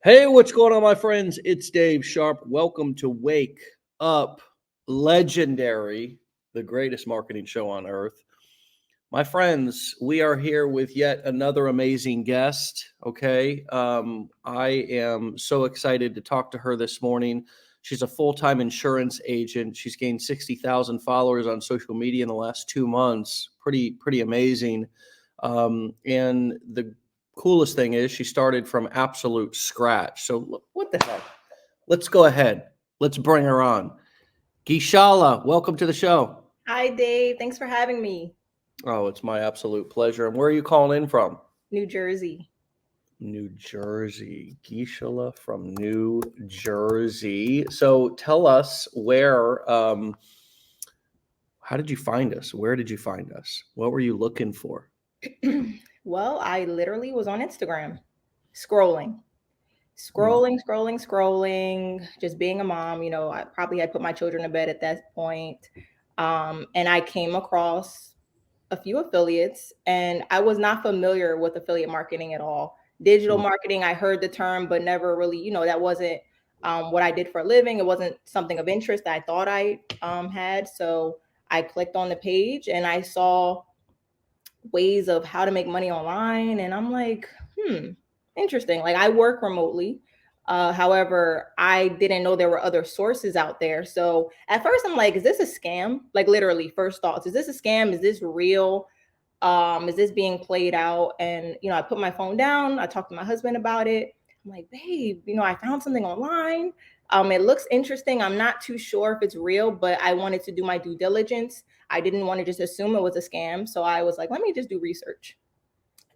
Hey, what's going on, my friends? It's Dave Sharpe. Welcome to Wake Up Legendary, the greatest marketing show on earth. My friends, we are here with yet another amazing guest. Okay. I am so excited to talk to her this morning. She's a full-time insurance agent. She's gained 60,000 followers on social media in the last 2 months. Pretty amazing. And the coolest thing is she started from absolute scratch. So what the heck? Let's go ahead. Let's bring her on. Gieshala, welcome to the show. Hi, Dave. Thanks for having me. Oh, it's my absolute pleasure. And where are you calling in from? New Jersey. New Jersey. Gieshala from New Jersey. So tell us how did you find us? Where did you find us? What were you looking for? Well, I literally was on Instagram scrolling, Mm. just being a mom. I probably had put my children to bed at that point. And I came across a few affiliates, and I was not familiar with affiliate marketing at all. Digital Mm. marketing, I heard the term, but never really, that wasn't what I did for a living. It wasn't something of interest that I thought I had. So I clicked on the page and I saw ways of how to make money online. And I'm like, interesting. Like I work remotely. However, I didn't know there were other sources out there. So at first I'm like, is this a scam? Like literally first thoughts, is this a scam? Is this real? Is this being played out? And, I put my phone down. I talked to my husband about it. I'm like, babe, I found something online. It looks interesting. I'm not too sure if it's real, but I wanted to do my due diligence. I didn't want to just assume it was a scam. So I was like, let me just do research.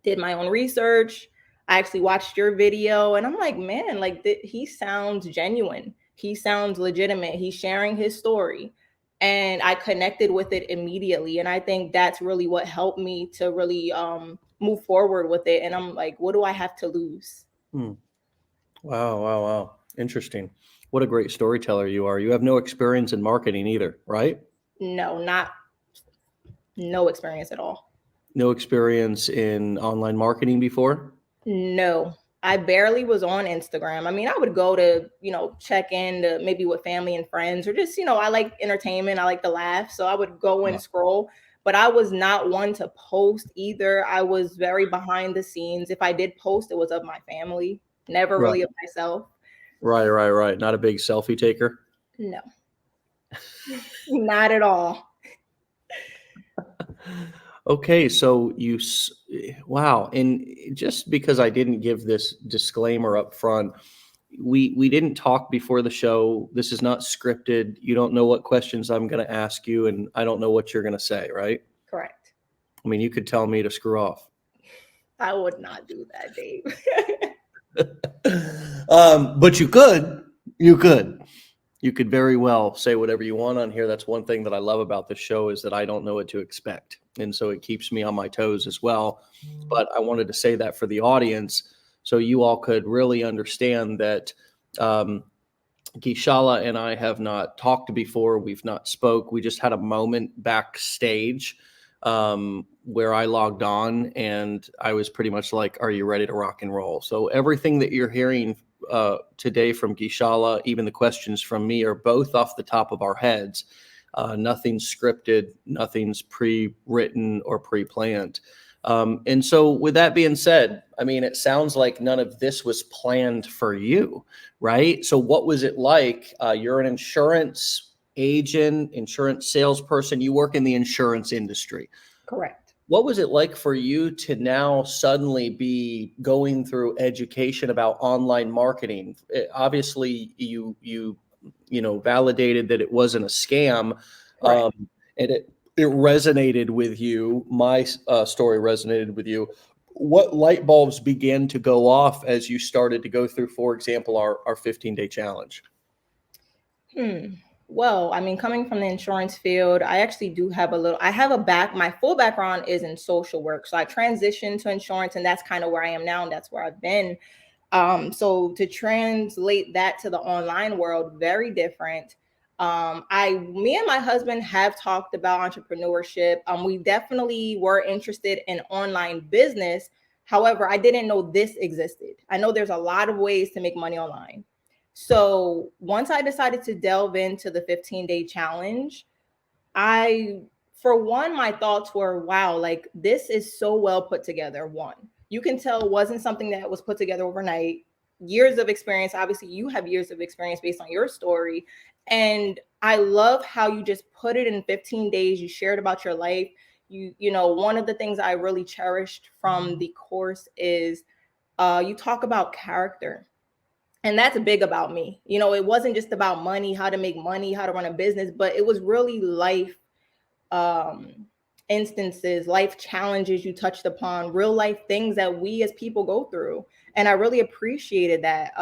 Did my own research. I actually watched your video and I'm like, man, like he sounds genuine. He sounds legitimate. He's sharing his story. And I connected with it immediately. And I think that's really what helped me to really move forward with it. And I'm like, what do I have to lose? Hmm. Wow. Interesting. What a great storyteller you are. You have no experience in marketing either, right? No experience at all. No experience in online marketing before? No, I barely was on Instagram. I mean, I would go to, check in to maybe with family and friends or just, I like entertainment. I like to laugh. So I would go Yeah. and scroll, but I was not one to post either. I was very behind the scenes. If I did post, it was of my family, never Right. really of myself. Right. Not a big selfie taker. No, not at all. Okay, so wow. And just because I didn't give this disclaimer up front, we didn't talk before the show. This is not scripted. You don't know what questions I'm going to ask you, and I don't know what you're going to say, right? Correct. I mean, you could tell me to screw off. I would not do that, Dave. But you could very well say whatever you want on here. That's one thing that I love about this show is that I don't know what to expect. And so it keeps me on my toes as well. But I wanted to say that for the audience so you all could really understand that um, Gieshala and I have not talked before. We've not spoke. We just had a moment backstage where I logged on and I was pretty much like, "Are you ready to rock and roll?" So everything that you're hearing today from Gieshala, even the questions from me, are both off the top of our heads. Nothing's scripted, nothing's pre-written or pre-planned. And so, with that being said, I mean, it sounds like none of this was planned for you, right? So, what was it like? You're an insurance agent, insurance salesperson. You work in the insurance industry. Correct. What was it like for you to now suddenly be going through education about online marketing? Obviously, you validated that it wasn't a scam, Right. and it resonated with you. My story resonated with you. What light bulbs began to go off as you started to go through, for example, our 15-day challenge? Hmm. Well, I mean, coming from the insurance field, I actually do have my full background is in social work. So I transitioned to insurance and that's kind of where I am now. And that's where I've been. So to translate that to the online world, very different. Me and my husband have talked about entrepreneurship. We definitely were interested in online business. However, I didn't know this existed. I know there's a lot of ways to make money online. So once I decided to delve into the 15-day challenge, for one, my thoughts were, wow, like this is so well put together. One, you can tell it wasn't something that was put together overnight. Years of experience. Obviously, you have years of experience based on your story. And I love how you just put it in 15 days. You shared about your life. You know, one of the things I really cherished from the course is you talk about character. And that's big about me. You know, it wasn't just about money, how to make money, how to run a business, but it was really life instances, life challenges you touched upon, real life things that we as people go through. And I really appreciated that.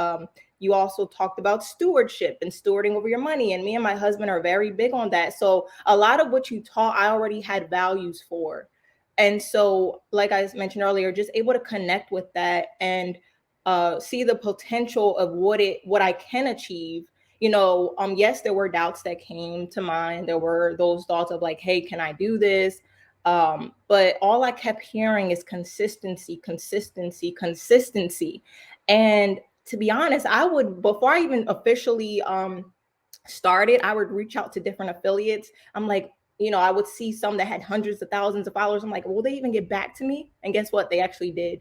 You also talked about stewardship and stewarding over your money. And me and my husband are very big on that. So a lot of what you taught, I already had values for. And so, like I mentioned earlier, just able to connect with that and see the potential of what I can achieve. You know, yes, there were doubts that came to mind. There were those thoughts of like, hey, can I do this? But all I kept hearing is consistency, consistency, consistency. And to be honest, I would, before I even officially started, I would reach out to different affiliates. I'm like, you know, I would see some that had hundreds of thousands of followers. I'm like, will they even get back to me? And guess what? They actually did.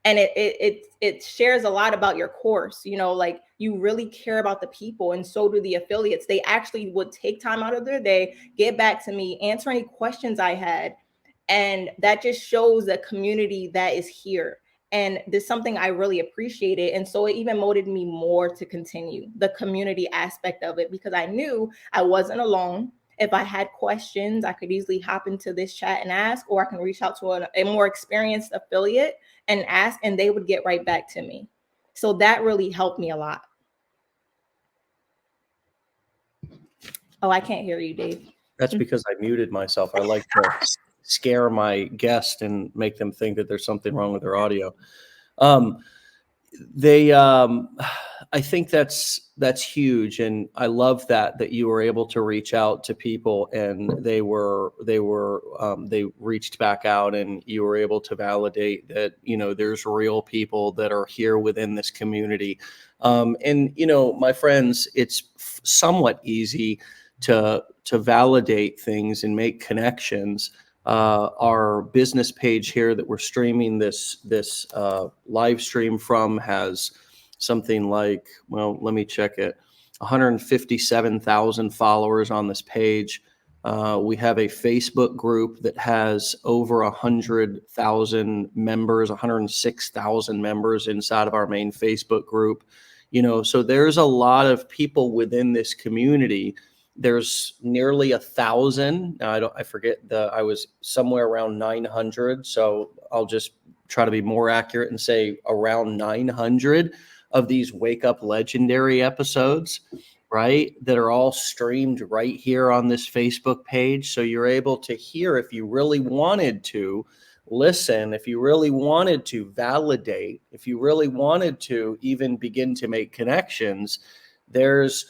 And it shares a lot about your course. You know, like you really care about the people, and so do the affiliates. They actually would take time out of their day, get back to me, answer any questions I had. And that just shows a community that is here. And there's something I really appreciated. And so it even motivated me more to continue the community aspect of it, because I knew I wasn't alone. If I had questions, I could easily hop into this chat and ask, or I can reach out to a more experienced affiliate and ask, and they would get right back to me. So that really helped me a lot. Oh, I can't hear you, Dave. That's because I muted myself. I like to scare my guest and make them think that there's something wrong with their audio. I think that's huge, and I love that you were able to reach out to people, and they reached back out, and you were able to validate that, you know, there's real people that are here within this community. And you know, my friends, it's somewhat easy to validate things and make connections. Our business page here that we're streaming this live stream from has something like, well, let me check it, 157,000 followers on this page. We have a Facebook group that has over 100,000 members, 106,000 members inside of our main Facebook group. You know, so there's a lot of people within this community. There's nearly 1,000. I forget I was somewhere around 900. So I'll just try to be more accurate and say around 900 of these Wake Up Legendary episodes, right? That are all streamed right here on this Facebook page. So you're able to hear, if you really wanted to listen, if you really wanted to validate, if you really wanted to even begin to make connections, there's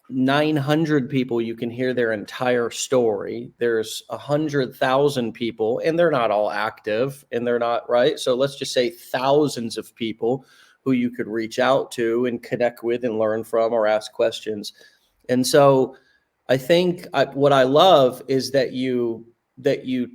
900 people you can hear their entire story. There's 100,000 people, and they're not all active, and they're not, right? So let's just say thousands of people who you could reach out to and connect with and learn from or ask questions. And so I think what I love is that you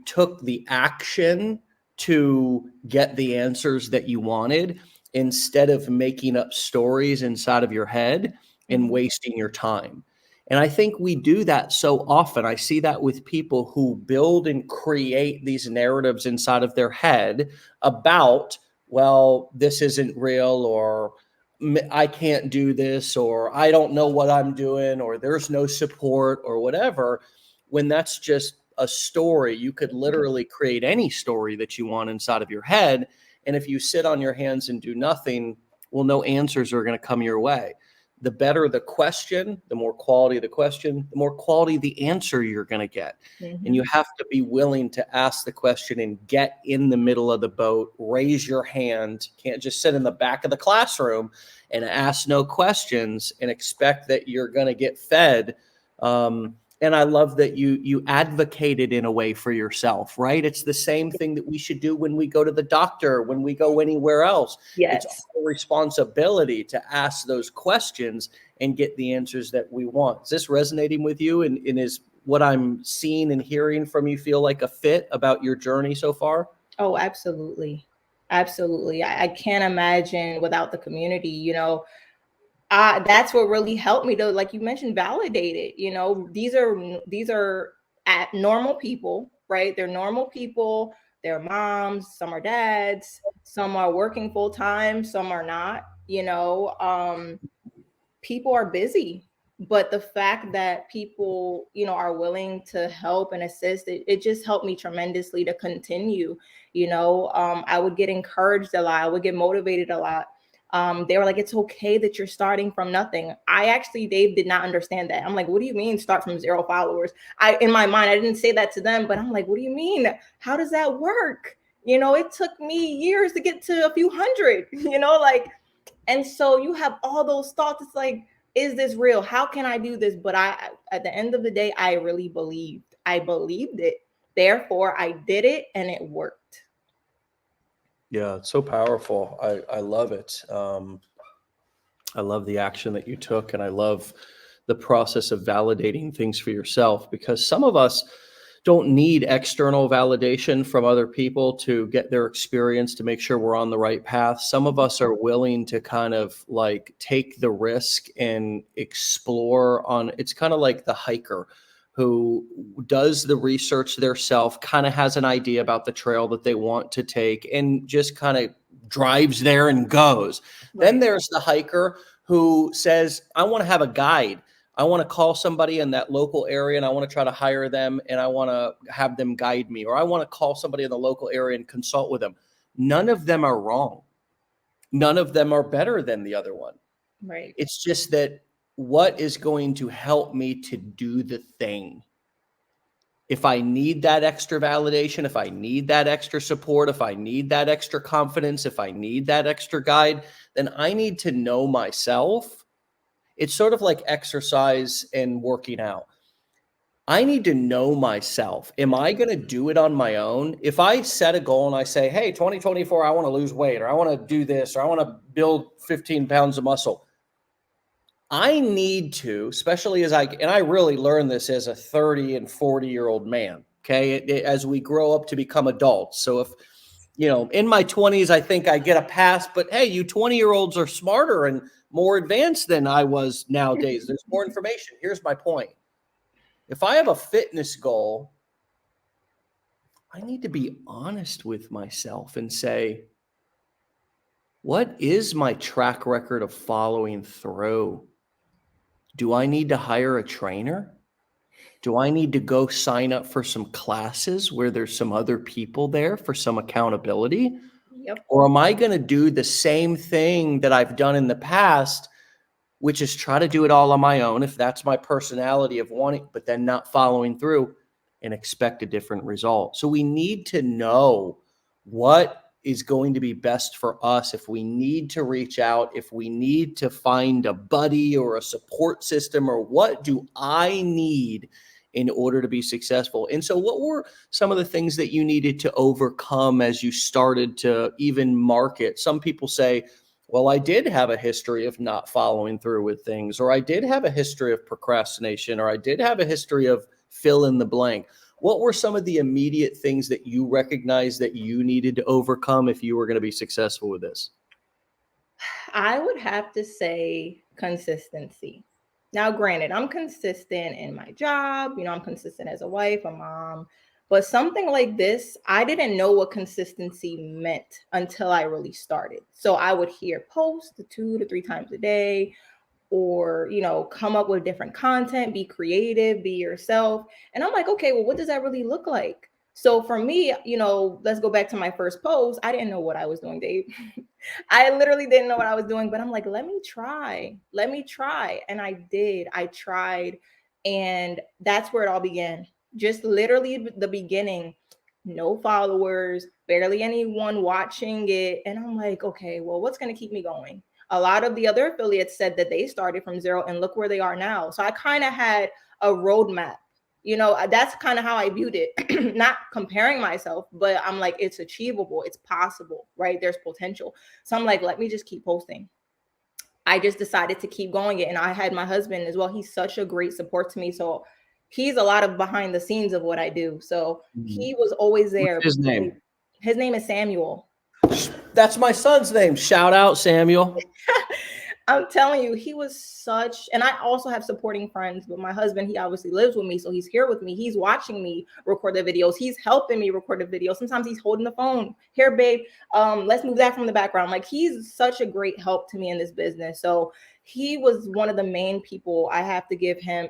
took the action to get the answers that you wanted, instead of making up stories inside of your head and wasting your time. And I think we do that so often. I see that with people who build and create these narratives inside of their head about, well, this isn't real, or I can't do this, or I don't know what I'm doing, or there's no support, or whatever, when that's just a story. You could literally create any story that you want inside of your head. And if you sit on your hands and do nothing, well, no answers are going to come your way. The better the question, the more quality the question, the more quality the answer you're going to get. And you have to be willing to ask the question and get in the middle of the boat, raise your hand. Can't just sit in the back of the classroom and ask no questions and expect that you're going to get fed And I love that you advocated in a way for yourself, right? It's the same thing that we should do when we go to the doctor, when we go anywhere else. It's Yes. our responsibility to ask those questions and get the answers that we want. Is this resonating with you? And is what I'm seeing and hearing from you feel like a fit about your journey so far? Oh, absolutely. Absolutely. I can't imagine without the community, that's what really helped me to, like you mentioned, validate it. These are at normal people, right? They're normal people. They're moms. Some are dads. Some are working full time. Some are not. People are busy, but the fact that people are willing to help and assist, it just helped me tremendously to continue. I would get encouraged a lot. I would get motivated a lot. They were like, it's okay that you're starting from nothing. Dave did not understand that. I'm like, what do you mean start from 0 followers? In my mind, I didn't say that to them, but I'm like, what do you mean? How does that work? It took me years to get to a few hundred, and so you have all those thoughts. It's like, is this real? How can I do this? But at the end of the day, I really believed. I believed it. Therefore, I did it and it worked. Yeah, it's so powerful. I love it. I love the action that you took, and I love the process of validating things for yourself, because some of us don't need external validation from other people to get their experience to make sure we're on the right path. Some of us are willing to kind of like take the risk and explore on. It's kind of like the hiker who does the research theirself, kind of has an idea about the trail that they want to take, and just kind of drives there and goes. Then Right. there's the hiker who says, I want to have a guide. I want to call somebody in that local area and I want to try to hire them and I want to have them guide me, or I want to call somebody in the local area and consult with them. None of them are wrong. None of them are better than the other one. Right. It's just that what is going to help me to do the thing? If I need that extra validation, if I need that extra support, if I need that extra confidence, if I need that extra guide, then I need to know myself. It's sort of like exercise and working out. I need to know myself. Am I going to do it on my own? If I set a goal and I say, hey, 2024, I want to lose weight, or I want to do this, or I want to build 15 pounds of muscle, I need to, especially and I really learned this as a 30 and 40-year-old man, okay, as we grow up to become adults. So if, in my 20s, I think I get a pass, but hey, you 20-year-olds are smarter and more advanced than I was nowadays. There's more information. Here's my point. If I have a fitness goal, I need to be honest with myself and say, what is my track record of following through? Do I need to hire a trainer? Do I need to go sign up for some classes where there's some other people there for some accountability? Yep. Or am I going to do the same thing that I've done in the past, which is try to do it all on my own, if that's my personality of wanting, but then not following through and expect a different result? So we need to know what is going to be best for us. If we need to reach out, if we need to find a buddy or a support system, or what do I need in order to be successful? And so what were some of the things that you needed to overcome as you started to even market? Some people say, well, I did have a history of not following through with things, or I did have a history of procrastination, or I did have a history of fill in the blank. What were some of the immediate things that you recognized that you needed to overcome if you were going to be successful with this? I would have to say consistency. Now, granted, I'm consistent in my job, I'm consistent as a wife, a mom, but something like this, I didn't know what consistency meant until I really started. So I would hear posts 2 to 3 times a day, or come up with different content, be creative, be yourself. And I'm like, okay, well, what does that really look like? So for me, let's go back to my first post. I didn't know what I was doing, Dave. I literally didn't know what I was doing, but I'm like, let me try, and I did. I tried, and that's where it all began. Just literally the beginning. No followers, barely anyone watching it, and I'm like, okay, well, what's going to keep me going? A lot of the other affiliates said that they started from 0 and look where they are now. So I kind of had a roadmap That's kind of how I viewed it. Not comparing myself, but I'm like, it's achievable, it's possible, right? There's potential. So I'm like, let me just keep posting. I just decided to keep going it. And I had my husband as well. He's such a great support to me. So he's a lot of behind the scenes of what I do. So he was always there. What's his name? His name is Samuel. That's my son's name. Shout out, Samuel. I'm telling you, he was such, and I also have supporting friends, but my husband, he obviously lives with me. So he's here with me. He's watching me record the videos. He's helping me record the videos. Sometimes he's holding the phone. Here, babe, let's move that from the background. Like, he's such a great help to me in this business. So he was one of the main people. I have to give him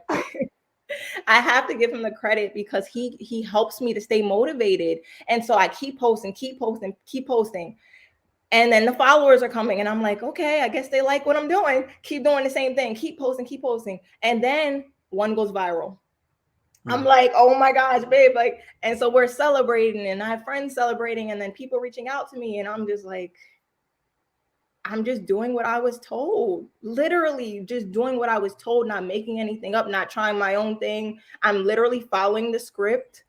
I have to give him the credit because he helps me to stay motivated. And so I keep posting. And then the followers are coming and I'm like, okay, I guess they like what I'm doing. Keep doing the same thing. Keep posting. And then one goes viral. I'm like, oh my gosh, babe. Like, and so we're celebrating and I have friends celebrating and then people reaching out to me. And I'm just like, I'm just doing what I was told, literally just doing what I was told, not making anything up, not trying my own thing. I'm literally following the script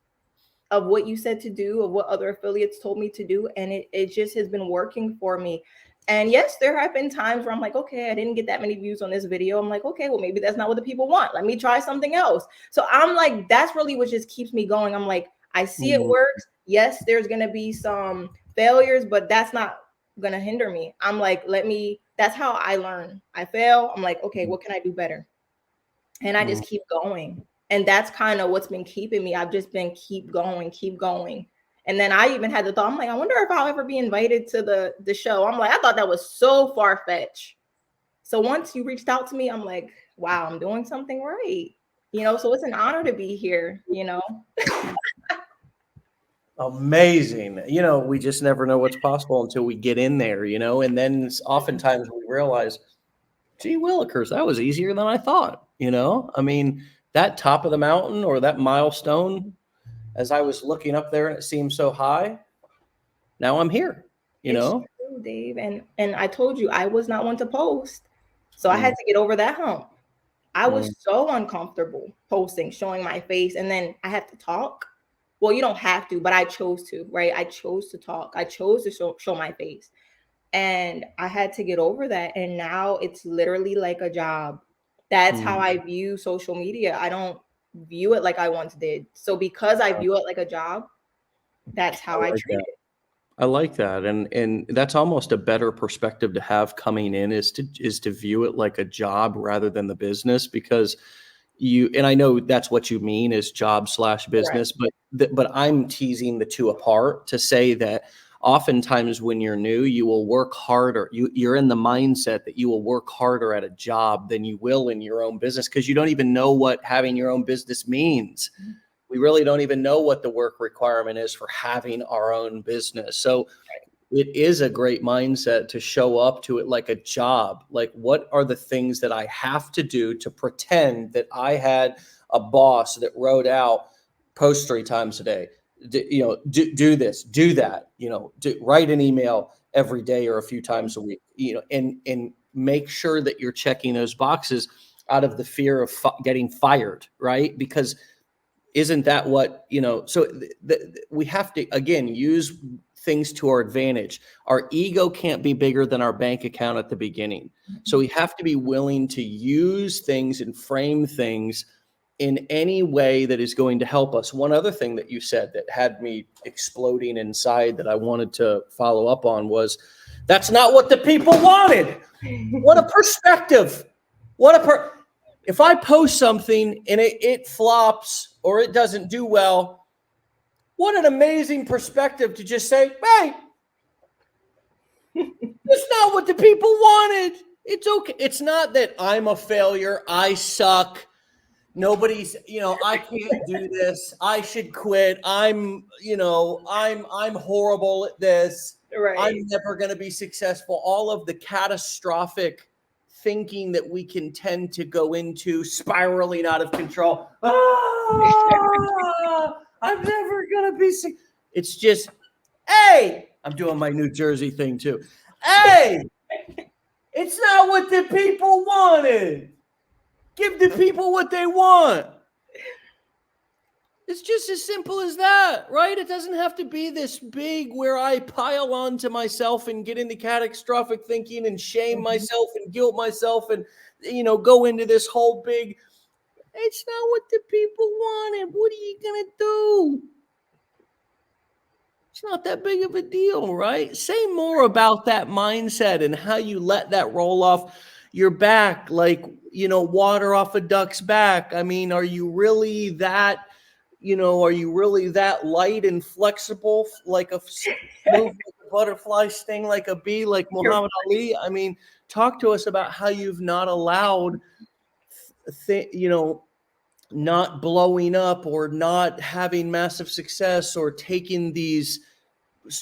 of what you said to do, of what other affiliates told me to do. And it just has been working for me. And yes, there have been times where I'm like, okay, I didn't get that many views on this video. I'm like, okay, well, maybe that's not what the people want. Let me try something else. So I'm like, that's really what just keeps me going. I'm like, I see it works. Yes, there's going to be some failures, but that's not going to hinder me. I'm like, that's how I learn. I fail. I'm like, okay, what can I do better? And I just keep going. And that's kind of what's been keeping me. I've just been keep going. And then I even had the thought, I'm like, I wonder if I'll ever be invited to the show. I'm like, I thought that was so far-fetched. So once you reached out to me, I'm like, wow, I'm doing something right. So it's an honor to be here, Amazing. We just never know what's possible until we get in there, and then oftentimes we realize, gee willikers, that was easier than I thought. I mean, that top of the mountain or that milestone, as I was looking up there and it seemed so high, now I'm here, It's true, Dave. And I told you I was not one to post. So I had to get over that hump. I was so uncomfortable posting, showing my face, and then I had to talk. Well, you don't have to, but I chose to, right? I chose to talk. I chose to show my face. And I had to get over that. And now it's literally like a job. That's how I view social media. I don't view it like I once did. So because I view it like a job, that's how I treat it. I like that. And that's almost a better perspective to have coming in is to view it like a job rather than the business, because and I know that's what you mean is job/business, but I'm teasing the two apart to say that oftentimes when you're new, you will work harder. You're in the mindset that you will work harder at a job than you will in your own business because you don't even know what having your own business means. We really don't even know what the work requirement is for having our own business. So it is a great mindset to show up to it like a job. Like, what are the things that I have to do to pretend that I had a boss that wrote out post 3 times a day? Do this, do that, write an email every day or a few times a week, and make sure that you're checking those boxes out of the fear of getting fired, right? Because isn't that what, so we have to, again, use things to our advantage. Our ego can't be bigger than our bank account at the beginning. So we have to be willing to use things and frame things in any way that is going to help us. One other thing that you said that had me exploding inside that I wanted to follow up on was, that's not what the people wanted. What a perspective. If I post something and it flops or it doesn't do well, what an amazing perspective to just say, hey, that's not what the people wanted. It's okay. It's not that I'm a failure. I suck. Nobody's, I can't do this. I should quit. I'm horrible at this. Right. I'm never going to be successful. All of the catastrophic thinking that we can tend to go into, spiraling out of control. I'm never going to be successful. It's just, hey, I'm doing my New Jersey thing too. Hey, it's not what the people wanted. Give the people what they want. It's just as simple as that, right? It doesn't have to be this big where I pile on to myself and get into catastrophic thinking and shame Mhm. myself and guilt myself and, go into this whole big, it's not what the people wanted. What are you going to do? It's not that big of a deal, right? Say more about that mindset and how you let that roll off your back like, water off a duck's back. I mean, are you really that, are you really that light and flexible, like move like a butterfly, sting like a bee, like You're Muhammad Ali? I mean, talk to us about how you've not allowed, not blowing up or not having massive success or taking these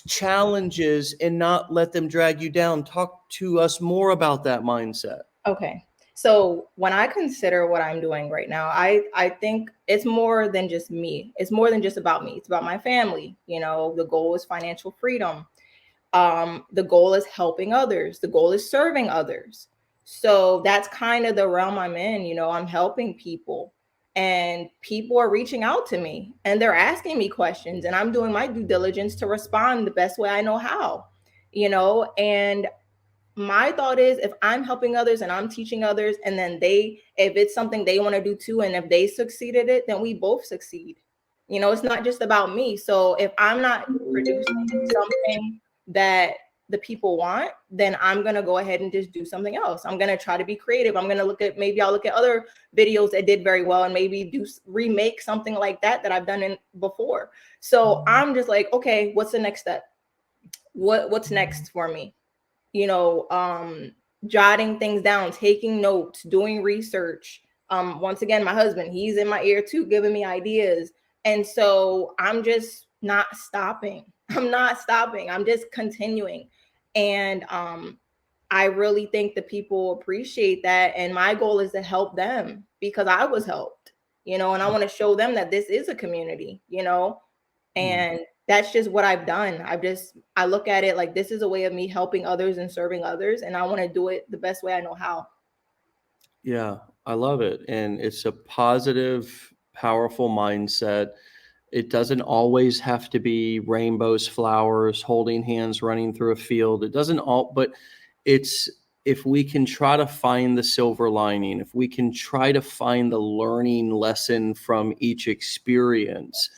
challenges and not let them drag you down. Talk to us more about that mindset. okay. So when I consider what I'm doing right now, I think it's more than just me. It's more than just about me. It's about my family. The goal is financial freedom. The goal is helping others. The goal is serving others. So that's kind of the realm I'm in. I'm helping people, and people are reaching out to me and they're asking me questions, and I'm doing my due diligence to respond the best way I know how. And my thought is, if I'm helping others and I'm teaching others, and then if it's something they want to do too, and if they succeed at it, then we both succeed. It's not just about me. So if I'm not producing something that the people want, then I'm going to go ahead and just do something else. I'm going to try to be creative. I'm going to maybe I'll look at other videos that did very well and maybe remake something like that I've done before. So I'm just like, okay, what's the next step? What's next for me? you know, um, Jotting things down, taking notes, doing research. Once again, my husband, he's in my ear too, giving me ideas. And so I'm just not stopping. I'm not stopping. I'm just continuing. And I really think the people appreciate that. And my goal is to help them because I was helped, and I want to show them that this is a community. And that's just what I've done. I look at it like this is a way of me helping others and serving others, and I want to do it the best way I know how. Yeah, I love it. And it's a positive, powerful mindset. It doesn't always have to be rainbows, flowers, holding hands, running through a field. It doesn't all, but it's if we can try to find the silver lining, if we can try to find the learning lesson from each experience,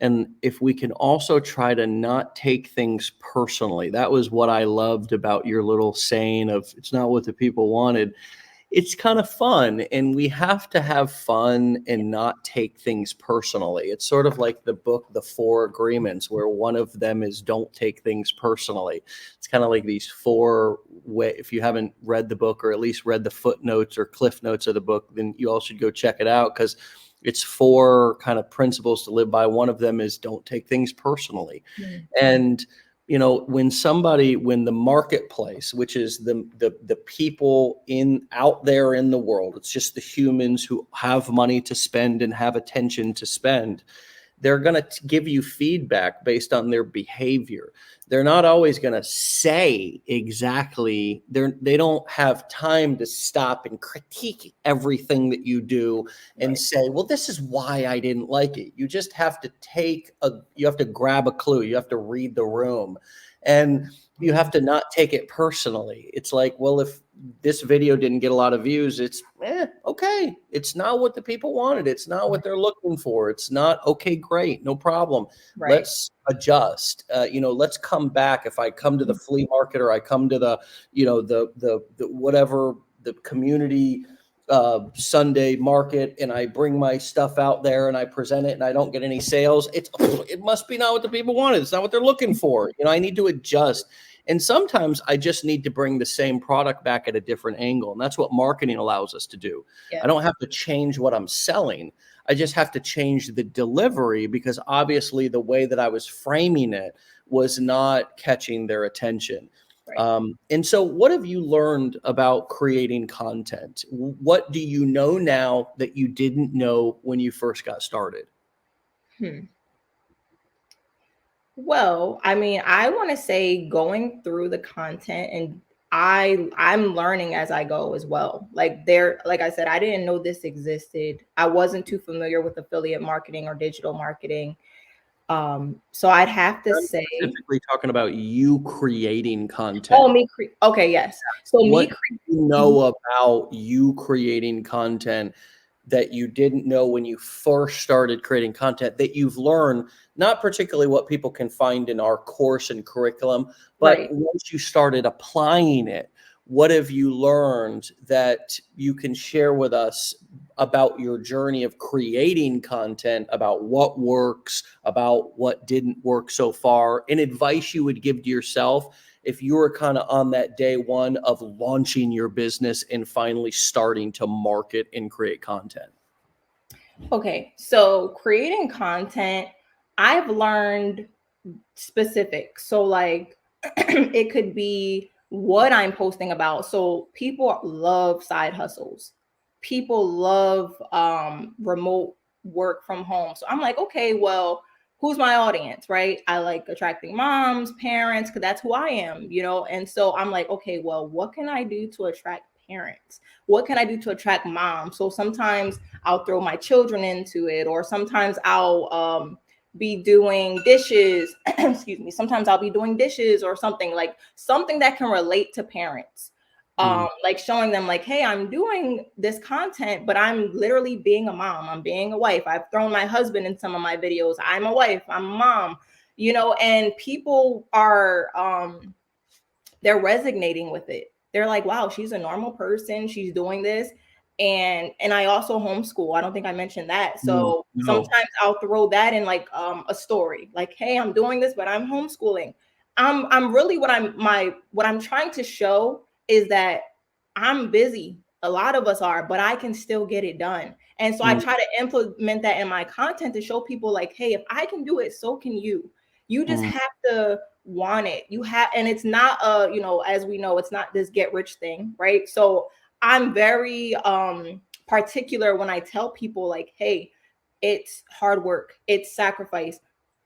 and if we can also try to not take things personally. That was what I loved about your little saying of it's not what the people wanted. It's kind of fun, and we have to have fun and not take things personally. It's sort of like the book The Four Agreements, where one of them is don't take things personally. It's kind of like these four way. If you haven't read the book or at least read the footnotes or cliff notes of the book, then you all should go check it out because it's four kind of principles to live by. One of them is don't take things personally. Mm. And when the marketplace, which is the people out there in the world, it's just the humans who have money to spend and have attention to spend, they're going to give you feedback based on their behavior. They're not always going to say exactly. They don't have time to stop and critique everything that you do and Right. say, well, this is why I didn't like it. You just have to you have to grab a clue. You have to read the room, and you have to not take it personally. It's like, well, if this video didn't get a lot of views, it's okay. It's not what the people wanted. It's not what they're looking for. It's not okay. Great, no problem. Right. Let's adjust. Let's come back. If I come to the flea market or I come to the whatever the community Sunday market and I bring my stuff out there and I present it and I don't get any sales, it must be not what the people wanted. It's not what they're looking for. I need to adjust. And sometimes I just need to bring the same product back at a different angle. And that's what marketing allows us to do. I Yeah. don't have to change what I'm selling. I just have to change the delivery because obviously the way that I was framing it was not catching their attention. Right. And so, what have you learned about creating content? What do you know now that you didn't know when you first got started? Hmm. Well, I mean, I want to say going through the content, and I'm learning as I go as well. Like I said, I didn't know this existed. I wasn't too familiar with affiliate marketing or digital marketing. So I'd have to I'm say, specifically talking about you creating content. oh, okay, yes. So what do you know about you creating content that you didn't know when you first started creating content that you've learned, not particularly what people can find in our course and curriculum, but right. once you started applying it, what have you learned that you can share with us about your journey of creating content, about what works, about what didn't work so far, and advice you would give to yourself if you were kind of on that day one of launching your business and finally starting to market and create content? Okay, so creating content, I've learned specific. So like it could be what I'm posting about. So people love side hustles. People love remote work from home. So I'm like, okay, well, who's my audience, right? I like attracting moms, parents, because that's who I am, you know? And so I'm like, okay, well, what can I do to attract parents? What can I do to attract moms? So sometimes I'll throw my children into it, or sometimes I'll be doing dishes. Excuse me. Sometimes I'll be doing dishes or something that can relate to parents. Like showing them like, hey, I'm doing this content, but I'm literally being a mom. I'm being a wife. I've thrown my husband in some of my videos. I'm a wife. I'm a mom, you know, and people are they're resonating with it. They're like, wow, she's a normal person. She's doing this. And I also homeschool. I don't think I mentioned that. So No. sometimes I'll throw that in like a story, like, hey, I'm doing this, but I'm homeschooling. I'm really what I'm trying to show is that I'm busy. A lot of us are, but I can still get it done. And so I try to implement that in my content to show people like, hey, if I can do it, so can you. You just have to want it. You have, and it's not you know, as we know, it's not this get rich thing, right? So I'm very particular when I tell people like, hey, it's hard work, it's sacrifice.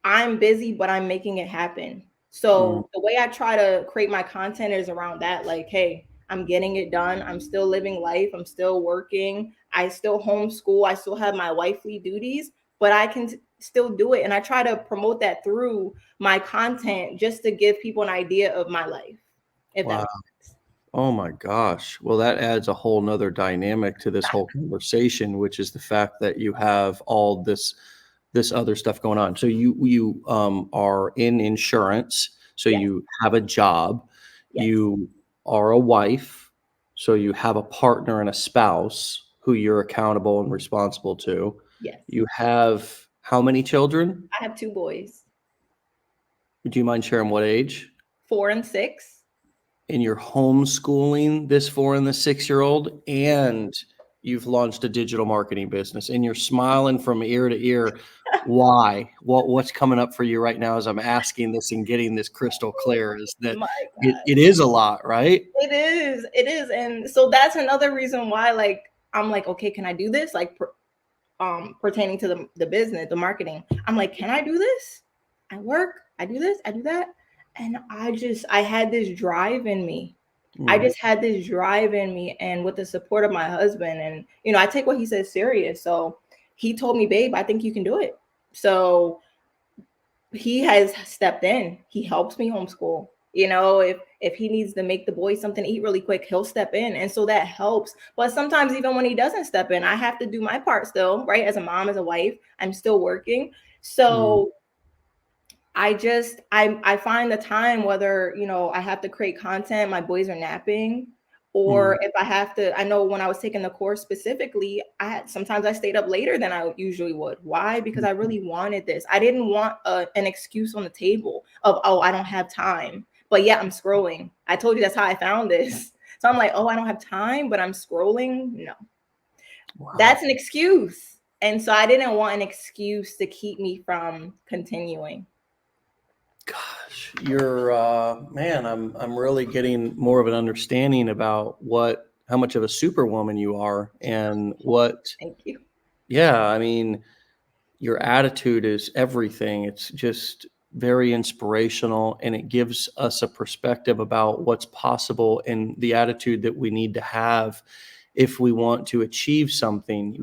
I'm busy, but I'm making it happen. So the way I try to create my content is around that, like, hey, I'm getting it done. I'm still living life. I'm still working. I still homeschool. I still have my wifely duties, but I can still do it. And I try to promote that through my content just to give people an idea of my life, if that Wow. makes sense. Oh my gosh. Well, that adds a whole nother dynamic to this whole conversation, which is the fact that you have all this other stuff going on. So you are in insurance, so Yes. you have a job, Yes. you are a wife, so you have a partner and a spouse who you're accountable and responsible to. Yes. You have how many children? I have two boys, Do you mind sharing what age? 4 and 6. And you're homeschooling this 4 and the 6-year-old, and you've launched a digital marketing business, and you're smiling from ear to ear. Why? What's coming up for you right now as I'm asking this and getting this crystal clear is that My it is a lot, right? It is. It is. And so that's another reason why, like, I'm like, okay, can I do this? Like, pertaining to the business, the marketing. I'm like, can I do this? I work, I do this, I do that. And I had this drive in me. I Mm, just had this drive in me, and with the support of my husband, and you know, I take what he says serious. So he told me, babe, I think you can do it. So he has stepped in. He helps me homeschool. You know, if he needs to make the boys something to eat really quick, he'll step in. And so that helps. But sometimes even when he doesn't step in, I have to do my part still, right? As a mom, as a wife, I'm still working. mm, So I find the time, whether, you know, I have to create content, my boys are napping, mm, or if I have to. I know when I was taking the course specifically, sometimes I stayed up later than I usually would. Why? Because I really wanted this. I didn't want an excuse on the table of, oh, I don't have time, but yeah, I'm scrolling. I told you that's how I found this. So I'm like, oh, I don't have time, but I'm scrolling. No, wow. that's an excuse. And so I didn't want an excuse to keep me from continuing. Gosh, you're man, I'm really getting more of an understanding about how much of a superwoman you are and what. Thank you. Yeah, I mean, your attitude is everything. It's just very inspirational, and it gives us a perspective about what's possible and the attitude that we need to have if we want to achieve something.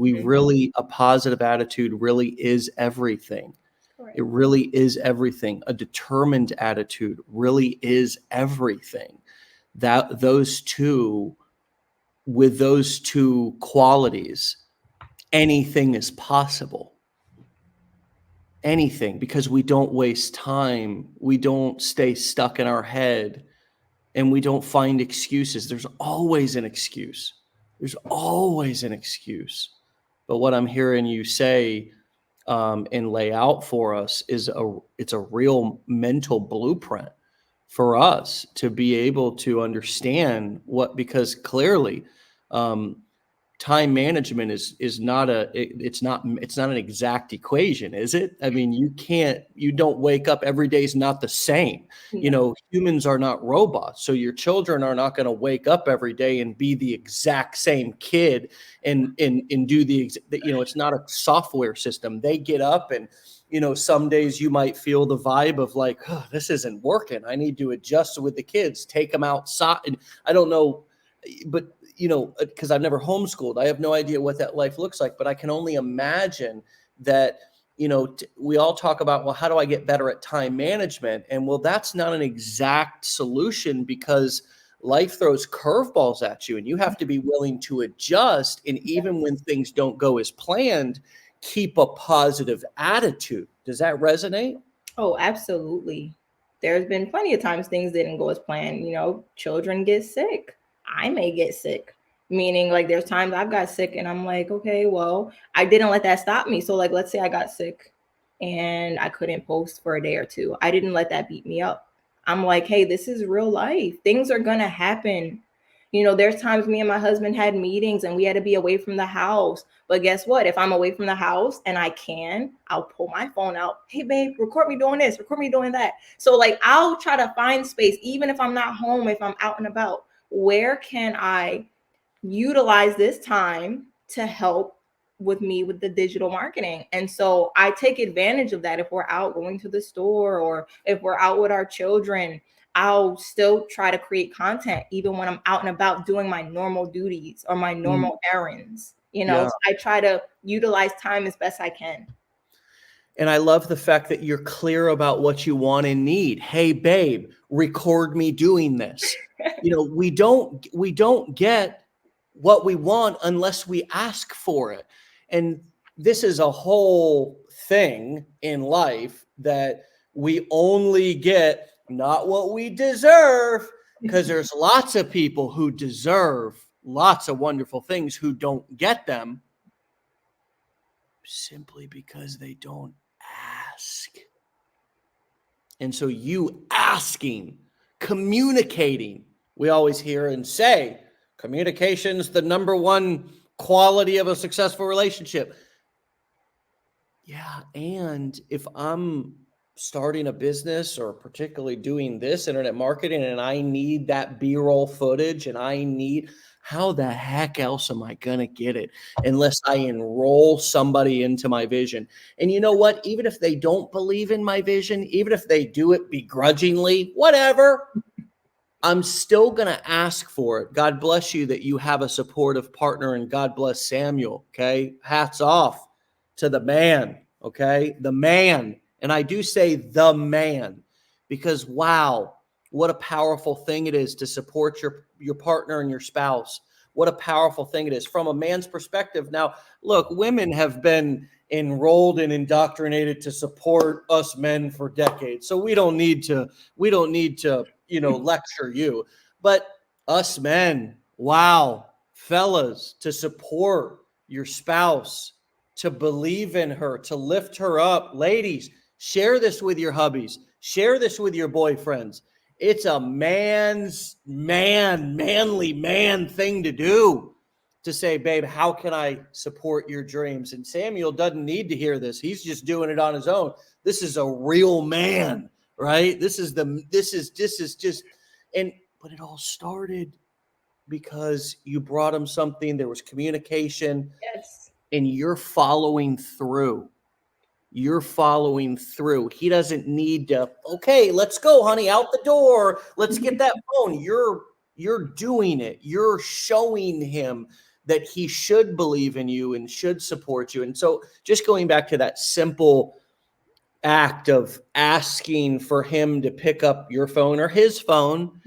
A positive attitude really is everything. Correct. It really is everything. A determined attitude really is everything. That with those two qualities, anything is possible. Anything, because we don't waste time. We don't stay stuck in our head, and we don't find excuses. There's always an excuse. There's always an excuse. But what I'm hearing you say and lay out for us is it's a real mental blueprint for us to be able to understand because clearly time management is not it's not an exact equation, is it? I mean, you don't wake up, every day's not the same. Humans are not robots. So your children are not going to wake up every day and be the exact same kid and do it's not a software system. They get up and some days you might feel the vibe of like, oh, this isn't working. I need to adjust with the kids, take them outside. And I don't know, but because I've never homeschooled, I have no idea what that life looks like, but I can only imagine that, we all talk about, well, how do I get better at time management? And well, that's not an exact solution, because life throws curveballs at you and you have to be willing to adjust. And even when things don't go as planned, keep a positive attitude. Does that resonate? Oh, absolutely. There's been plenty of times things didn't go as planned. Children get sick. I may get sick. Meaning, like, there's times I've got sick and I'm like, okay, well, I didn't let that stop me. So, like, let's say I got sick and I couldn't post for a day or two. I didn't let that beat me up. I'm like, hey, this is real life. Things are going to happen. There's times me and my husband had meetings and we had to be away from the house. But guess what? If I'm away from the house and I'll pull my phone out. Hey, babe, record me doing this, record me doing that. So, like, I'll try to find space, even if I'm not home, if I'm out and about. Where can I utilize this time to help with the digital marketing? And so I take advantage of that. If we're out going to the store or if we're out with our children, I'll still try to create content even when I'm out and about doing my normal duties or my normal errands. Yeah. So I try to utilize time as best I can. And I love the fact that you're clear about what you want and need. Hey, babe, record me doing this. We don't get what we want unless we ask for it. And this is a whole thing in life, that we only get not what we deserve, because there's lots of people who deserve lots of wonderful things who don't get them simply because they don't ask. And so you asking, communicating, we always hear and say, communication's the number one quality of a successful relationship. Yeah, and if I'm starting a business or particularly doing this internet marketing and I need that B-roll footage and how the heck else am I going to get it unless I enroll somebody into my vision? And you know what? Even if they don't believe in my vision, even if they do it begrudgingly, whatever, I'm still going to ask for it. God bless you that you have a supportive partner, and God bless Samuel. Okay. Hats off to the man. Okay. The man. And I do say the man, because wow, what a powerful thing it is to support your partner and your spouse. What a powerful thing it is from a man's perspective. Now, look, women have been enrolled and indoctrinated to support us men for decades. So we don't need to lecture you. But us men, wow, fellas, to support your spouse, to believe in her, to lift her up. Ladies, share this with your hubbies. Share this with your boyfriends. It's a manly man thing to do, to say, babe, how can I support your dreams? And Samuel doesn't need to hear this. He's just doing it on his own. This is a real man, right? But it all started because you brought him something. There was communication. Yes. And you're following through. you're following through. He doesn't need to, okay, let's go, honey, out the door. Let's get that phone. You're doing it. You're showing him that he should believe in you and should support you. And so just going back to that simple act of asking for him to pick up your phone or his phone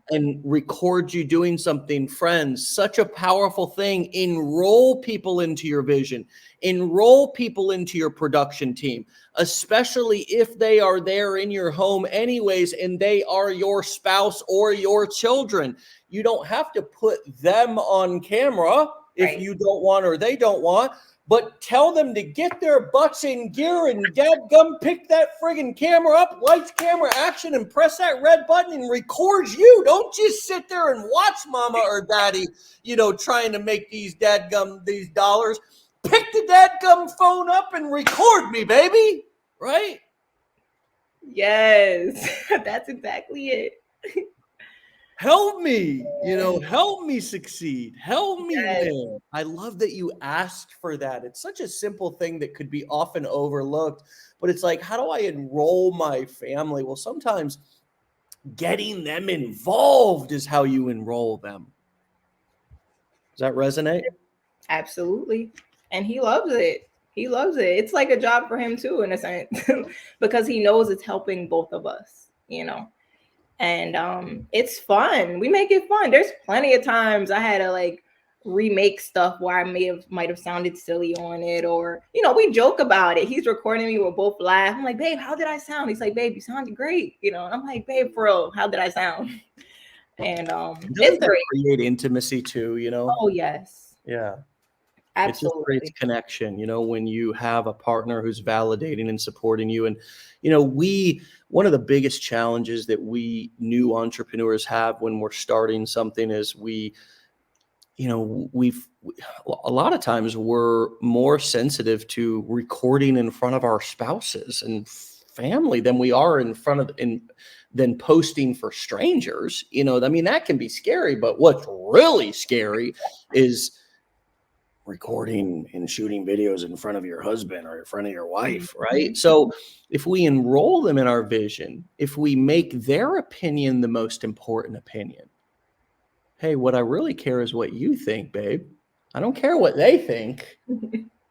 and record you doing something, friends, such a powerful thing. Enroll people into your vision, enroll people into your production team, especially if they are there in your home anyways, and they are your spouse or your children. You don't have to put them on camera if you don't want or they don't want, but tell them to get their butts in gear and dadgum pick that friggin' camera up, lights, camera, action, and press that red button and record you. Don't just sit there and watch mama or daddy, trying to make these dollars. Pick the dadgum phone up and record me, baby. Right? Yes, that's exactly it. Help me, help me succeed. Help me win. I love that you asked for that. It's such a simple thing that could be often overlooked, but it's like, how do I enroll my family? Well, sometimes getting them involved is how you enroll them. Does that resonate? Absolutely. And he loves it. He loves it. It's like a job for him too, in a sense, because he knows it's helping both of us, and it's fun. We make it fun. There's plenty of times I had to remake stuff where I might have sounded silly on it, or we joke about it. He's recording me, we'll both laugh. I'm like, babe, how did I sound? He's like, babe, you sounded great. I'm like, babe, for real, how did I sound? And it's great. Create intimacy too, Oh yes. Yeah. Absolutely. It just creates connection, when you have a partner who's validating and supporting you. And, one of the biggest challenges that we new entrepreneurs have when we're starting something is a lot of times we're more sensitive to recording in front of our spouses and family than we are than posting for strangers. That can be scary, but what's really scary is recording and shooting videos in front of your husband or in front of your wife, right? So if we enroll them in our vision, if we make their opinion the most important opinion, hey, what I really care is what you think, babe. I don't care what they think.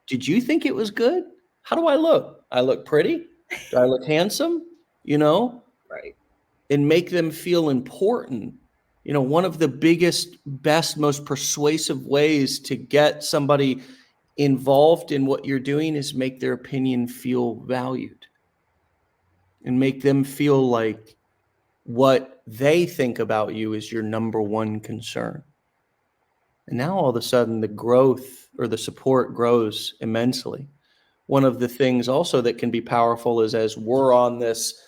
Did you think it was good? How do I look? I look pretty? Do I look handsome? Right. And make them feel important. One of the biggest, best, most persuasive ways to get somebody involved in what you're doing is make their opinion feel valued and make them feel like what they think about you is your number one concern. And now all of a sudden the growth or the support grows immensely. One of the things also that can be powerful is as we're on this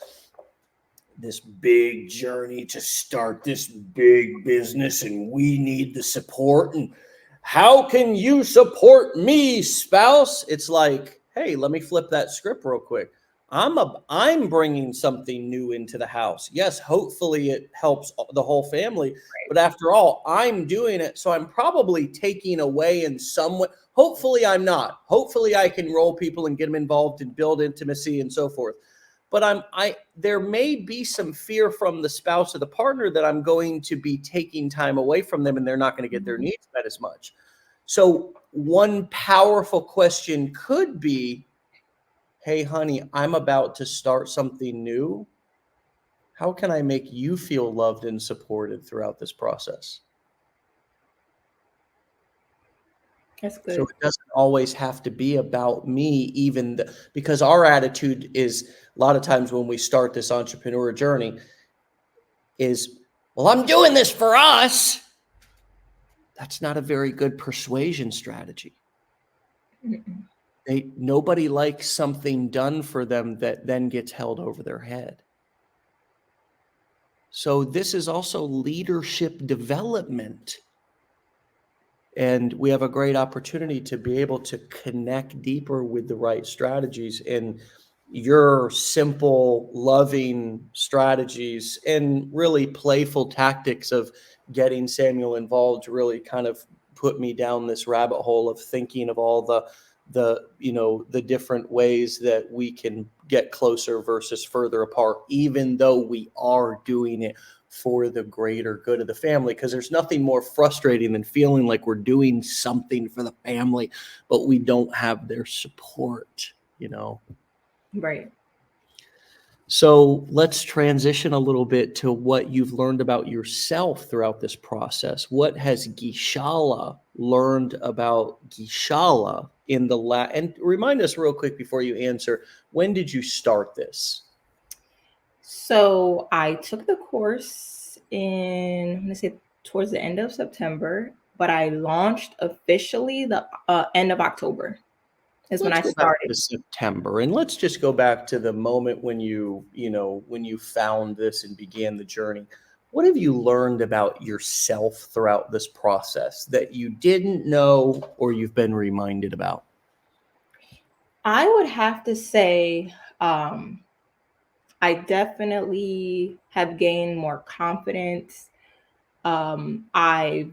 big journey to start this big business and we need the support, and how can you support me, spouse? It's like, hey, let me flip that script real quick. I'm bringing something new into the house. Yes, hopefully it helps the whole family, but after all, I'm doing it, so I'm probably taking away in some way. Hopefully I'm not. Hopefully I can roll people and get them involved and build intimacy and so forth. But there may be some fear from the spouse or the partner that I'm going to be taking time away from them and they're not going to get their needs met as much. So one powerful question could be, hey, honey, I'm about to start something new. How can I make you feel loved and supported throughout this process? That's good. So it doesn't always have to be about me, because our attitude is a lot of times when we start this entrepreneur journey is, well, I'm doing this for us. That's not a very good persuasion strategy. Nobody likes something done for them that then gets held over their head. So this is also leadership development. And we have a great opportunity to be able to connect deeper with the right strategies, and your simple, loving strategies and really playful tactics of getting Samuel involved really kind of put me down this rabbit hole of thinking of all the different ways that we can get closer versus further apart, even though we are doing it for the greater good of the family. Because there's nothing more frustrating than feeling like we're doing something for the family, but we don't have their support, Right. So let's transition a little bit to what you've learned about yourself throughout this process. What has Gieshala learned about Gieshala in the and remind us real quick before you answer, when did you start this? So I took the course I'm going to say towards the end of September, but I launched officially the end of October is when Let's I go back to started. September, and let's just go back to the moment when when you found this and began the journey. What have you learned about yourself throughout this process that you didn't know or you've been reminded about? I would have to say I definitely have gained more confidence. I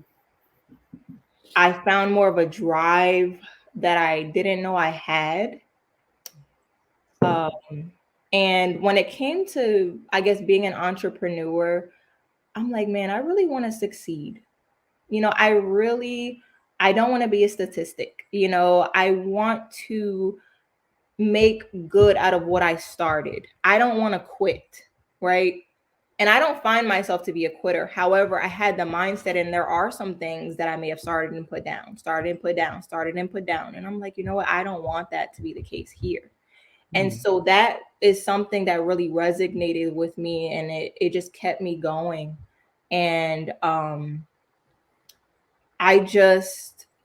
found more of a drive that I didn't know I had. Um, and when it came to, I guess, being an entrepreneur, I'm like, man, I really want to succeed. I don't want to be a statistic. I want to make good out of what I started. I don't want to quit, right? And I don't find myself to be a quitter. However, I had the mindset, and there are some things that I may have started and put down, started and put down, started and put down. And I'm like, you know what? I don't want that to be the case here. And so that is something that really resonated with me, and it just kept me going. And I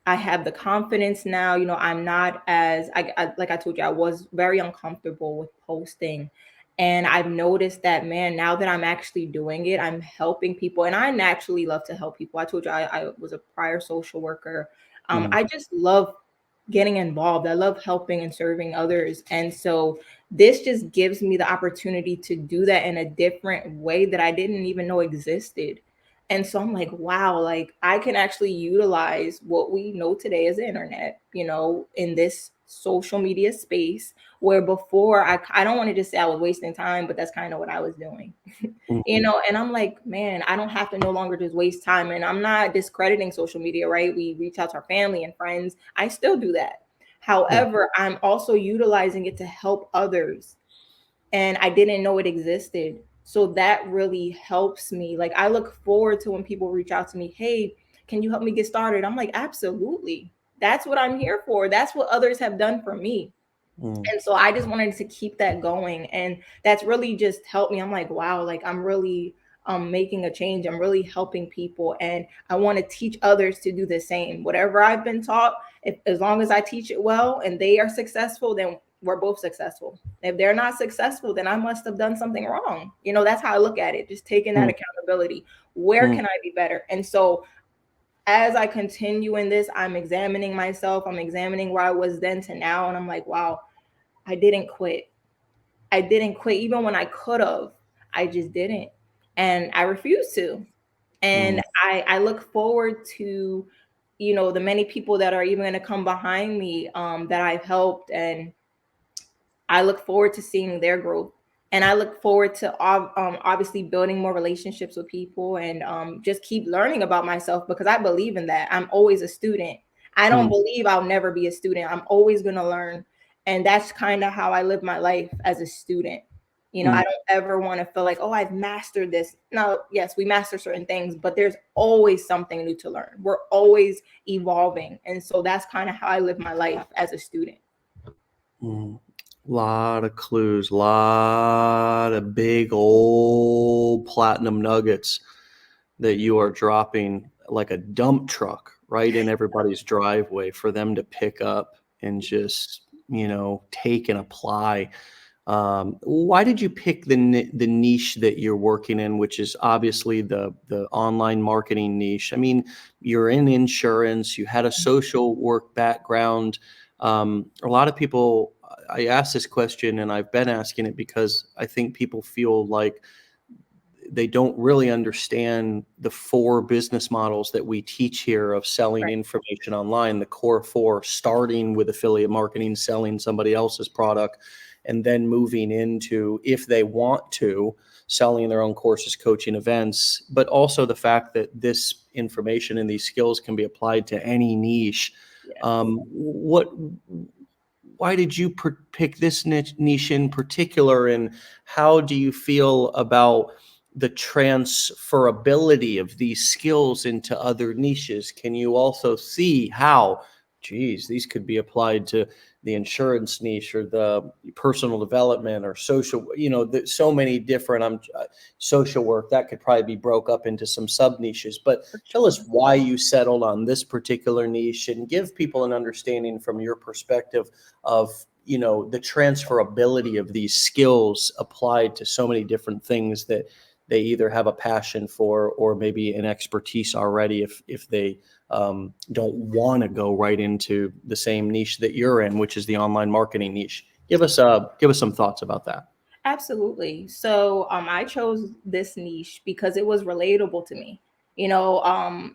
have the confidence now. I'm not as like I told you, I was very uncomfortable with posting. And I've noticed that, man, now that I'm actually doing it, I'm helping people. And I naturally love to help people. I told you I was a prior social worker. Mm, I just love getting involved. I love helping and serving others. And so this just gives me the opportunity to do that in a different way that I didn't even know existed. And so I'm like, wow, like I can actually utilize what we know today as the internet, in this social media space where before I don't want to just say I was wasting time, but that's kind of what I was doing, mm, and I'm like, man, I don't have to no longer just waste time. And I'm not discrediting social media, right? We reach out to our family and friends. I still do that. yeah. However, I'm also utilizing it to help others, and I didn't know it existed. So that really helps me. Like I look forward to when people reach out to me, hey, can you help me get started? I'm like, absolutely. That's what I'm here for. That's what others have done for me. Mm, And so I just wanted to keep that going. And that's really just helped me. I'm like, wow, like I'm really making a change. I'm really helping people. And I want to teach others to do the same. Whatever I've been taught, as long as I teach it well and they are successful, then we're both successful. If they're not successful, then I must have done something wrong. That's how I look at it, just taking that mm, accountability. Where mm, can I be better? And so as I continue in this, I'm examining myself. I'm examining where I was then to now. And I'm like, wow, I didn't quit. I didn't quit even when I could have. I just didn't. And I refuse to. And mm. I look forward to, the many people that are even going to come behind me that I've helped. And I look forward to seeing their growth. And I look forward to obviously building more relationships with people and just keep learning about myself because I believe in that. I'm always a student. I don't Mm, believe I'll never be a student. I'm always going to learn. And that's kind of how I live my life as a student. I mm, don't ever want to feel like, oh, I've mastered this. No, yes, we master certain things, but there's always something new to learn. We're always evolving. And so that's kind of how I live my life as a student. mm. Lot of clues, lot of big old platinum nuggets that you are dropping like a dump truck right in everybody's driveway for them to pick up and just, take and apply. Why did you pick the niche that you're working in, which is obviously the online marketing niche? I mean, you're in insurance, you had a social work background. A lot of people, I asked this question and I've been asking it because I think people feel like they don't really understand the 4 business models that we teach here of selling Right. information online, the core 4, starting with affiliate marketing, selling somebody else's product, and then moving into, if they want to, selling their own courses, coaching, events, but also the fact that this information and these skills can be applied to any niche. Yes. Why did you pick this niche in particular, and how do you feel about the transferability of these skills into other niches? Can you also see how, geez, these could be applied to the insurance niche or the personal development or social, so many different, social work that could probably be broke up into some sub niches, but For tell us sure. why you settled on this particular niche and give people an understanding from your perspective of, the transferability of these skills applied to so many different things that they either have a passion for or maybe an expertise already if they don't want to go right into the same niche that you're in, which is the online marketing niche. Give us some thoughts about that. Absolutely. So I chose this niche because it was relatable to me. You know,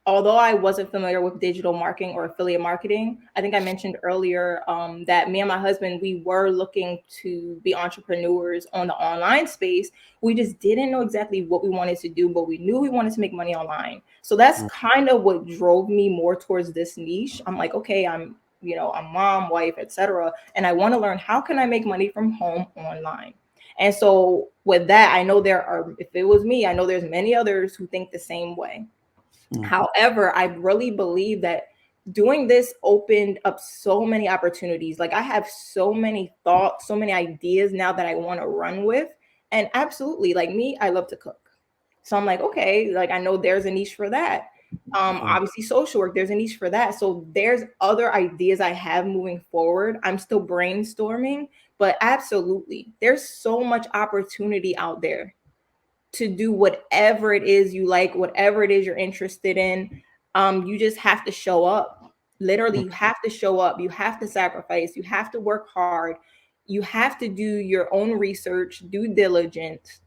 although I wasn't familiar with digital marketing or affiliate marketing, I think I mentioned earlier that me and my husband, we were looking to be entrepreneurs on the online space. We just didn't know exactly what we wanted to do, but we knew we wanted to make money online. So that's Mm. kind of what drove me more towards this niche. I'm like, okay, I'm mom, wife, etc. And I want to learn, how can I make money from home online? And so with that, I know if it was me, I know there's many others who think the same way. Mm. However, I really believe that doing this opened up so many opportunities. Like I have so many thoughts, so many ideas now that I want to run with. And absolutely, like me, I love to cook. So I'm like, okay, like I know there's a niche for that. Mm. Obviously, social work, there's a niche for that. So there's other ideas I have moving forward. I'm still brainstorming, but absolutely, there's so much opportunity out there to do whatever it is you like, whatever it is you're interested in. You just have to show up. Literally, you have to show up. You have to sacrifice. You have to work hard. You have to do your own research, due diligence,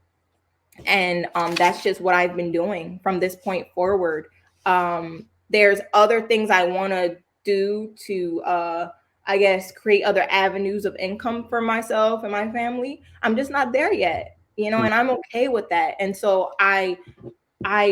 and that's just what I've been doing from this point forward. There's other things I want to do to, I guess, create other avenues of income for myself and my family. I'm just not there yet, Mm. and I'm okay with that. And so I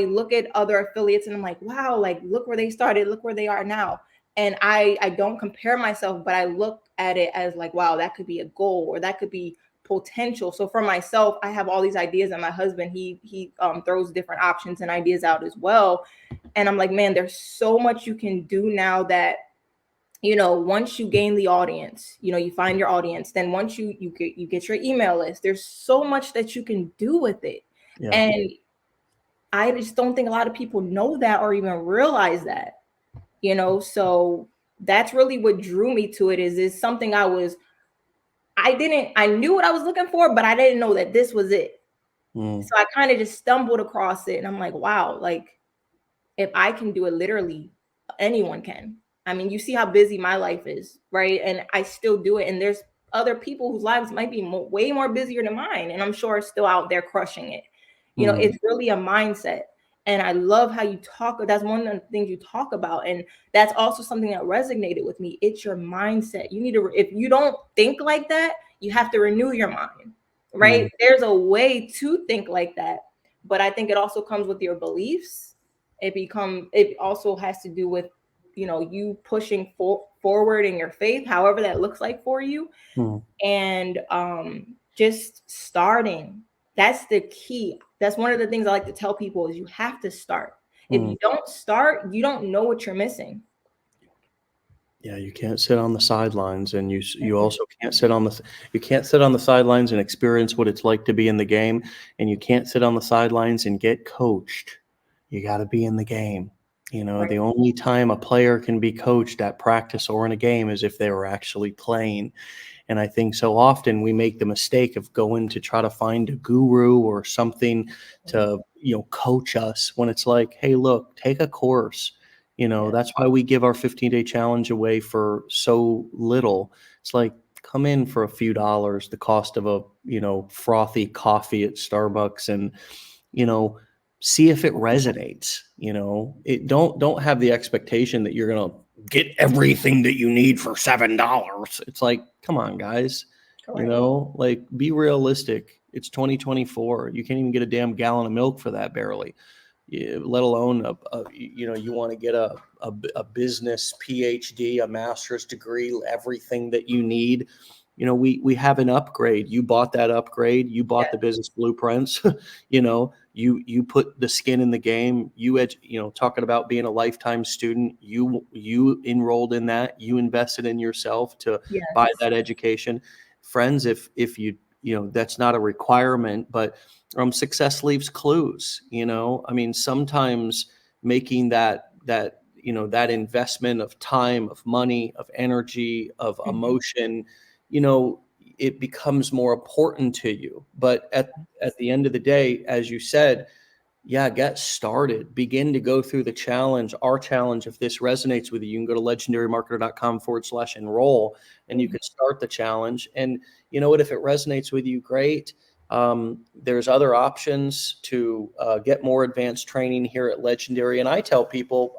look at other affiliates and I'm like, wow, like look where they started, look where they are now. And I don't compare myself, but I look at it as like, wow, that could be a goal or that could be potential. So for myself, I have all these ideas, and my husband, he throws different options and ideas out as well. And I'm like, man, there's so much you can do now that, once you gain the audience, you find your audience, then once you get your email list, there's so much that you can do with it. Yeah. And I just don't think a lot of people know that or even realize that, so that's really what drew me to it. Is something I knew what I was looking for, but I didn't know that this was it. Mm. So I kind of just stumbled across it and I'm like, wow, like if I can do it, literally anyone can. I mean, you see how busy my life is, right? And I still do it. And there's other people whose lives might be way more busier than mine. And I'm sure are still out there crushing it. Mm. It's really a mindset. And I love how you talk. That's one of the things you talk about. And that's also something that resonated with me. It's your mindset. You need to, if you don't think like that, you have to renew your mind, right? Mm. There's a way to think like that. But I think it also comes with your beliefs. It also has to do with, you pushing forward in your faith, however that looks like for you. Mm. And just starting. That's the key. That's one of the things I like to tell people is you have to start. If Mm. you don't start, you don't know what you're missing. Yeah, you can't sit on the sidelines, and you also can't sit on the sidelines and experience what it's like to be in the game, and you can't sit on the sidelines and get coached. You got to be in the game. Right. The only time a player can be coached at practice or in a game is if they were actually playing. And I think so often we make the mistake of going to try to find a guru or something to, coach us, when it's like, hey, look, take a course. Yeah. That's why we give our 15-day challenge away for so little. It's like, come in for a few dollars, the cost of a, frothy coffee at Starbucks, and you know, see if it resonates. Don't have the expectation that you're going to get everything that you need for $7. It's like, come on, guys, like, be realistic. It's 2024. You can't even get a damn gallon of milk for that, barely. Let alone you want to get a business PhD, a master's degree, everything that you need. We have an upgrade. You bought that upgrade. You bought the business blueprints. You put the skin in the game. Talking about being a lifetime student, you enrolled in that. You invested in yourself to buy that education. Friends, if that's not a requirement, but success leaves clues. Sometimes making that investment of time, of money, of energy, of emotion, it becomes more important to you. But at the end of the day, as you said, get started, begin to go through the challenge, our challenge. If this resonates with you, you can go to legendarymarketer.com/enroll, and you can start the challenge. And you know what, if it resonates with you, great. There's other options to get more advanced training here at Legendary. And I tell people,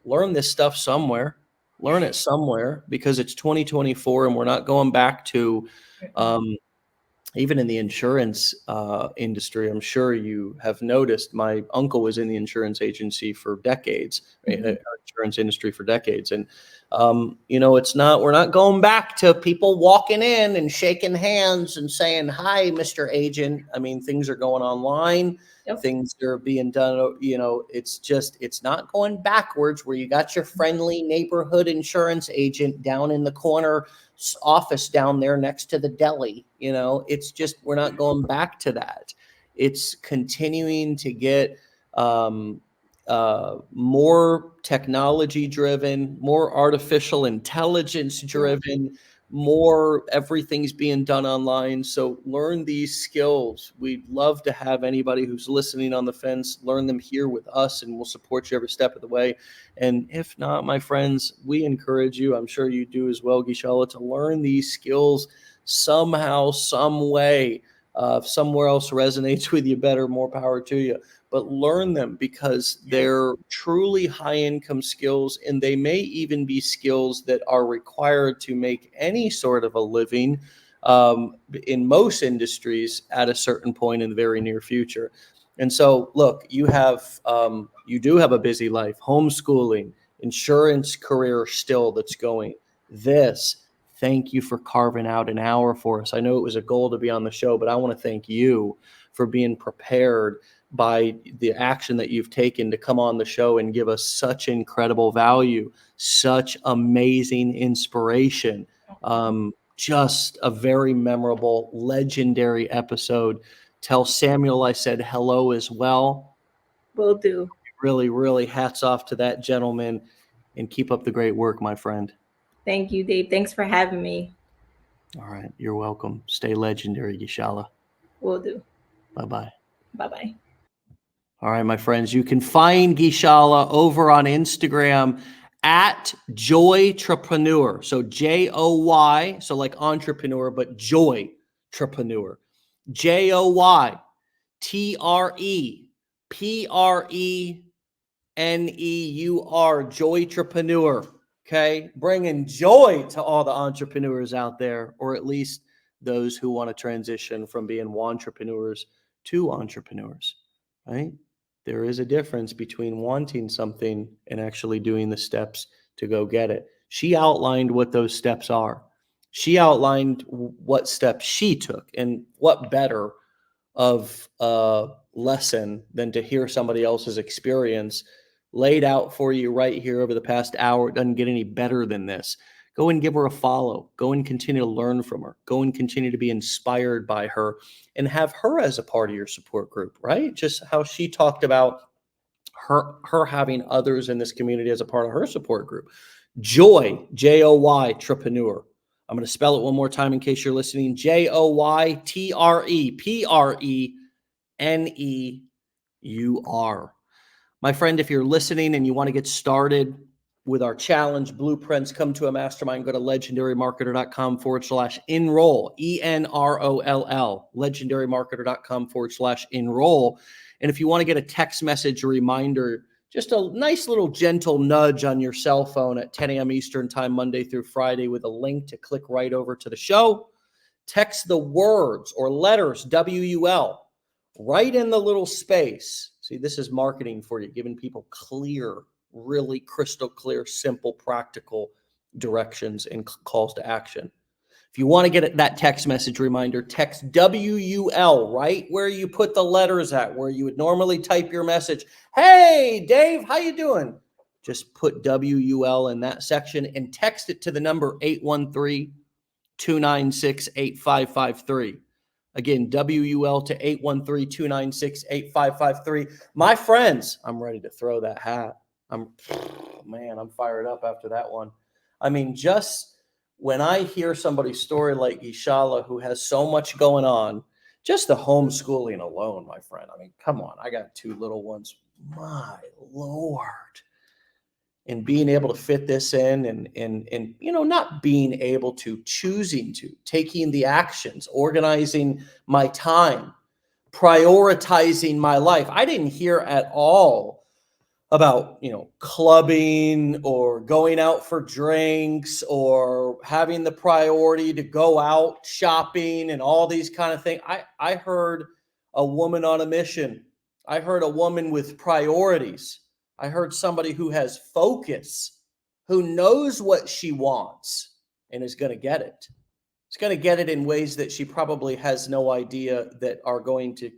learn this stuff somewhere, learn it somewhere, because it's 2024 and we're not going back to, even in the insurance industry. I'm sure you have noticed, my uncle was in the insurance agency for decades, insurance industry for decades. And, we're not going back to people walking in and shaking hands and saying, "Hi, Mr. Agent." Things are going online. Things are being done. It's not going backwards where you got your friendly neighborhood insurance agent down in the corner office down there next to the deli. It's just, we're not going back to that. It's continuing to get more technology driven, more artificial intelligence driven, more everything's being done online. So learn these skills. We'd love to have anybody who's listening on the fence learn them here with us, and we'll support you every step of the way. And if not, my friends, we encourage you, I'm sure you do as well, Gieshala, to learn these skills somehow, some way. If somewhere else resonates with you better, more power to you. But learn them, because they're truly high income skills, and they may even be skills that are required to make any sort of a living in most industries at a certain point in the very near future. And so, look, you do have a busy life, homeschooling, insurance career still that's going. Thank you for carving out an hour for us. I know it was a goal to be on the show, but I want to thank you for being prepared by the action that you've taken to come on the show and give us such incredible value, such amazing inspiration. Just a very memorable, legendary episode. Tell Samuel I said hello as well. Will do. Really, really hats off to that gentleman, and keep up the great work, my friend. Thank you, Dave. Thanks for having me. All right. You're welcome. Stay legendary, Gieshala. Will do. Bye-bye. Bye-bye. All right, my friends, you can find Gieshala over on Instagram at Joytrepreneur. So Joy, so like entrepreneur, but Joytrepreneur. Joytrepreneur. Joytrepreneur. Okay, bringing joy to all the entrepreneurs out there, or at least those who want to transition from being wantrepreneurs to entrepreneurs, right? There is a difference between wanting something and actually doing the steps to go get it. She outlined what those steps are. She outlined what steps she took, and what better of a lesson than to hear somebody else's experience laid out for you right here over the past hour. It doesn't get any better than this. Go and give her a follow. Go and continue to learn from her. Go and continue to be inspired by her, and have her as a part of your support group, right? Just how she talked about her having others in this community as a part of her support group. Joy, Joy, Trepreneur. I'm going to spell it one more time in case you're listening. Joytrepreneur. My friend, if you're listening and you want to get started, with our challenge blueprints. Come to a mastermind. Go to legendarymarketer.com/enroll, ENROLL, legendarymarketer.com/enroll. And if you want to get a text message reminder, just a nice little gentle nudge on your cell phone at 10 a.m. Eastern time, Monday through Friday, with a link to click right over to the show, text the words or letters WUL right in the little space. See, this is marketing for you, giving people clear, really crystal clear, simple, practical directions and calls to action. If you want to get that text message reminder, text WUL right where you put the letters at, where you would normally type your message. Hey, Dave, how you doing? Just put WUL in that section and text it to the number 813-296-8553. Again, WUL to 813-296-8553. My friends, I'm ready to throw that hat. I'm fired up after that one. I mean, just when I hear somebody's story like Gieshala, who has so much going on, just the homeschooling alone, my friend. I mean, come on. I got 2 little ones. My Lord. And being able to fit this in and not being able to, choosing to, taking the actions, organizing my time, prioritizing my life. I didn't hear at all about, clubbing or going out for drinks or having the priority to go out shopping and all these kind of things. I heard a woman on a mission. I heard a woman with priorities. I heard somebody who has focus, who knows what she wants and is going to get it. It's going to get it in ways that she probably has no idea that are going to,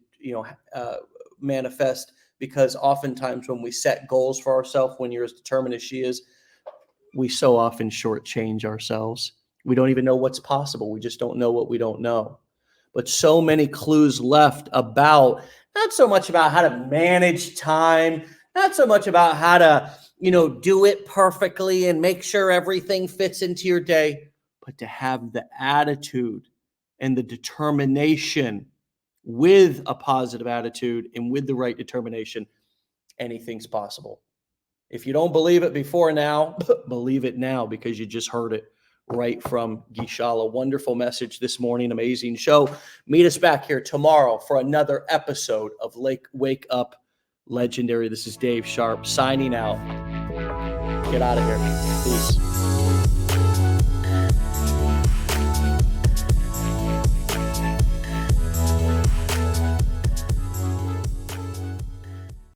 manifest. Because oftentimes when we set goals for ourselves, when you're as determined as she is, we so often shortchange ourselves. We don't even know what's possible. We just don't know what we don't know. But so many clues left about, not so much about how to manage time, not so much about how to, do it perfectly and make sure everything fits into your day, but to have the attitude and the determination. With a positive attitude and with the right determination, anything's possible. If you don't believe it before now, believe it now, because you just heard it right from Gieshala. Wonderful message this morning. Amazing show. Meet us back here tomorrow for another episode of Wake Up Legendary. This is Dave Sharpe signing out. Get out of here. Peace.